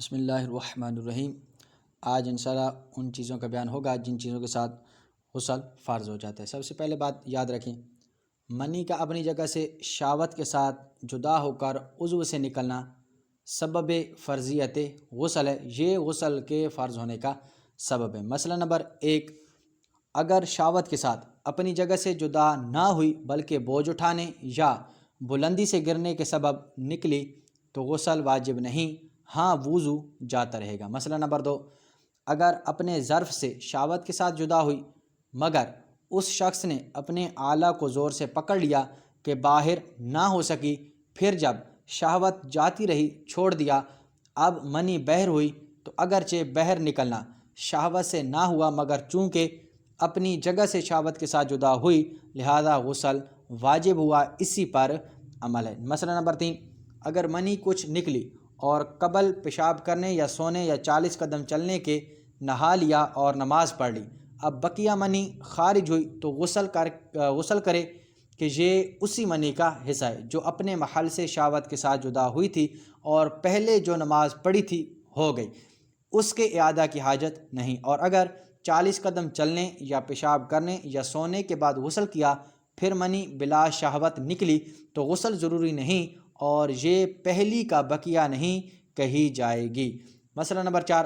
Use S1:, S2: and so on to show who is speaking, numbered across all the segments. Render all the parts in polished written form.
S1: بسم اللہ الرحمن الرحیم۔ آج انشاءاللہ ان چیزوں کا بیان ہوگا جن چیزوں کے ساتھ غسل فرض ہو جاتا ہے۔ سب سے پہلے بات یاد رکھیں، منی کا اپنی جگہ سے شہوت کے ساتھ جدا ہو کر عضو سے نکلنا سبب فرضیت غسل ہے، یہ غسل کے فرض ہونے کا سبب ہے۔ مسئلہ نمبر 1، اگر شہوت کے ساتھ اپنی جگہ سے جدا نہ ہوئی بلکہ بوجھ اٹھانے یا بلندی سے گرنے کے سبب نکلی تو غسل واجب نہیں، ہاں وضو جاتا رہے گا۔ مسئلہ نمبر 2، اگر اپنے ظرف سے شہوت کے ساتھ جدا ہوئی مگر اس شخص نے اپنے آلہ کو زور سے پکڑ لیا کہ باہر نہ ہو سکی، پھر جب شہوت جاتی رہی چھوڑ دیا، اب منی بہر ہوئی تو اگرچہ بہر نکلنا شہوت سے نہ ہوا مگر چونکہ اپنی جگہ سے شہوت کے ساتھ جدا ہوئی لہذا غسل واجب ہوا، اسی پر عمل ہے۔ مسئلہ نمبر 3، اگر منی کچھ نکلی اور قبل پیشاب کرنے یا سونے یا 40 قدم چلنے کے نہا لیا اور نماز پڑھ لی، اب بقیہ منی خارج ہوئی تو غسل کرے کہ یہ اسی منی کا حصہ ہے جو اپنے محل سے شہوت کے ساتھ جدا ہوئی تھی اور پہلے جو نماز پڑھی تھی ہو گئی، اس کے اعادہ کی حاجت نہیں۔ اور اگر 40 قدم چلنے یا پیشاب کرنے یا سونے کے بعد غسل کیا پھر منی بلا شہوت نکلی تو غسل ضروری نہیں اور یہ پہلی کا بقیہ نہیں کہی جائے گی۔ مسئلہ نمبر 4،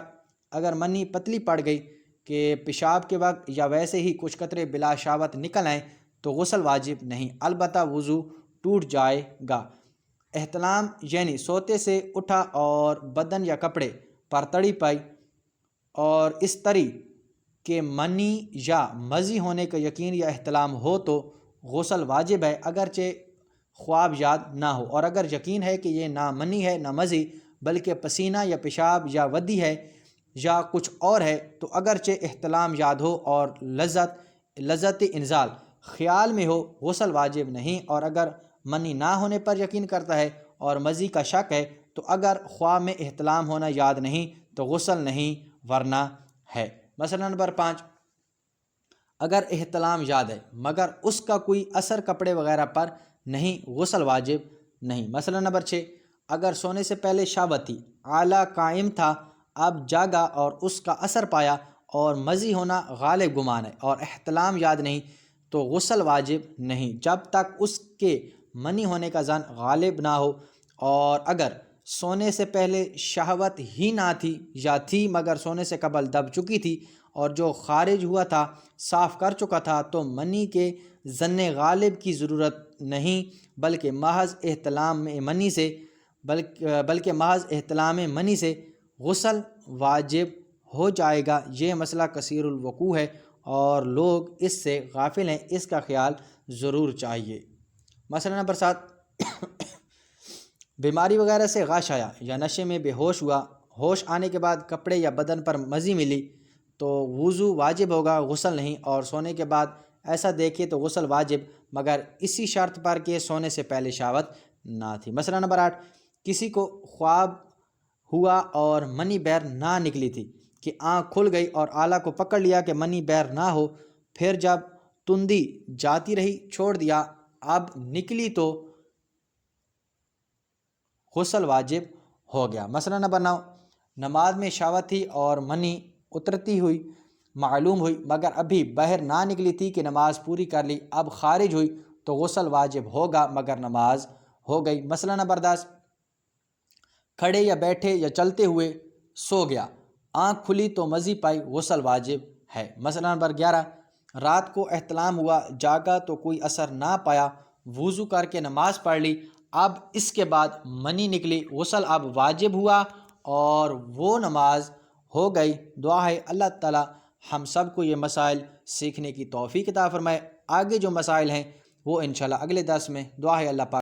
S1: اگر منی پتلی پڑ گئی کہ پیشاب کے وقت یا ویسے ہی کچھ قطرے بلا شہوت نکل آئیں تو غسل واجب نہیں، البتہ وضو ٹوٹ جائے گا۔ احتلام یعنی سوتے سے اٹھا اور بدن یا کپڑے پر تڑی پائی اور اس طری کہ منی یا مزی ہونے کا یقین یا احتلام ہو تو غسل واجب ہے، اگرچہ خواب یاد نہ ہو، اور اگر یقین ہے کہ یہ نہ منی ہے نہ مزی بلکہ پسینہ یا پیشاب یا ودی ہے یا کچھ اور ہے تو اگرچہ احتلام یاد ہو اور لذت انزال خیال میں ہو غسل واجب نہیں، اور اگر منی نہ ہونے پر یقین کرتا ہے اور مزی کا شک ہے تو اگر خواب میں احتلام ہونا یاد نہیں تو غسل نہیں ورنہ ہے۔ مسئلہ نمبر 5، اگر احتلام یاد ہے مگر اس کا کوئی اثر کپڑے وغیرہ پر نہیں، غسل واجب نہیں۔ مسئلہ نمبر 6، اگر سونے سے پہلے شہوت تھی، آلہ قائم تھا، اب جاگا اور اس کا اثر پایا اور مزی ہونا غالب گمان ہے اور احتلام یاد نہیں تو غسل واجب نہیں جب تک اس کے منی ہونے کا ظن غالب نہ ہو، اور اگر سونے سے پہلے شہوت ہی نہ تھی یا تھی مگر سونے سے قبل دب چکی تھی اور جو خارج ہوا تھا صاف کر چکا تھا تو منی کے ظن غالب کی ضرورت نہیں بلکہ محض احتلام منی سے غسل واجب ہو جائے گا۔ یہ مسئلہ کثیر الوقوع ہے اور لوگ اس سے غافل ہیں، اس کا خیال ضرور چاہیے۔ مسئلہ نمبر 7، بیماری وغیرہ سے غش آیا یا نشے میں بے ہوش ہوا، ہوش آنے کے بعد کپڑے یا بدن پر مزی ملی تو وضو واجب ہوگا، غسل نہیں، اور سونے کے بعد ایسا دیکھے تو غسل واجب مگر اسی شرط پر کہ سونے سے پہلے شہوت نہ تھی۔ مسئلہ نمبر 8، کسی کو خواب ہوا اور منی بہر نہ نکلی تھی کہ آنکھ کھل گئی اور آلہ کو پکڑ لیا کہ منی بہر نہ ہو، پھر جب تندی جاتی رہی چھوڑ دیا، اب نکلی تو غسل واجب ہو گیا۔ مسئلہ نمبر 9، نماز میں شہوت تھی اور منی اترتی ہوئی معلوم ہوئی مگر ابھی بہر نہ نکلی تھی کہ نماز پوری کر لی، اب خارج ہوئی تو غسل واجب ہوگا مگر نماز ہو گئی۔ مسئلہ نمبر 10، کھڑے یا بیٹھے یا چلتے ہوئے سو گیا، آنکھ کھلی تو مزی پائی، غسل واجب ہے۔ مسئلہ نمبر 11، رات کو احتلام ہوا، جاگا تو کوئی اثر نہ پایا، وضو کر کے نماز پڑھ لی، اب اس کے بعد منی نکلی، غسل اب واجب ہوا اور وہ نماز ہو گئی۔ دعا ہے اللہ تعالی ہم سب کو یہ مسائل سیکھنے کی توفیق عطا فرمائے۔ آگے جو مسائل ہیں وہ انشاءاللہ اگلے درس میں، دعا ہے اللہ پاک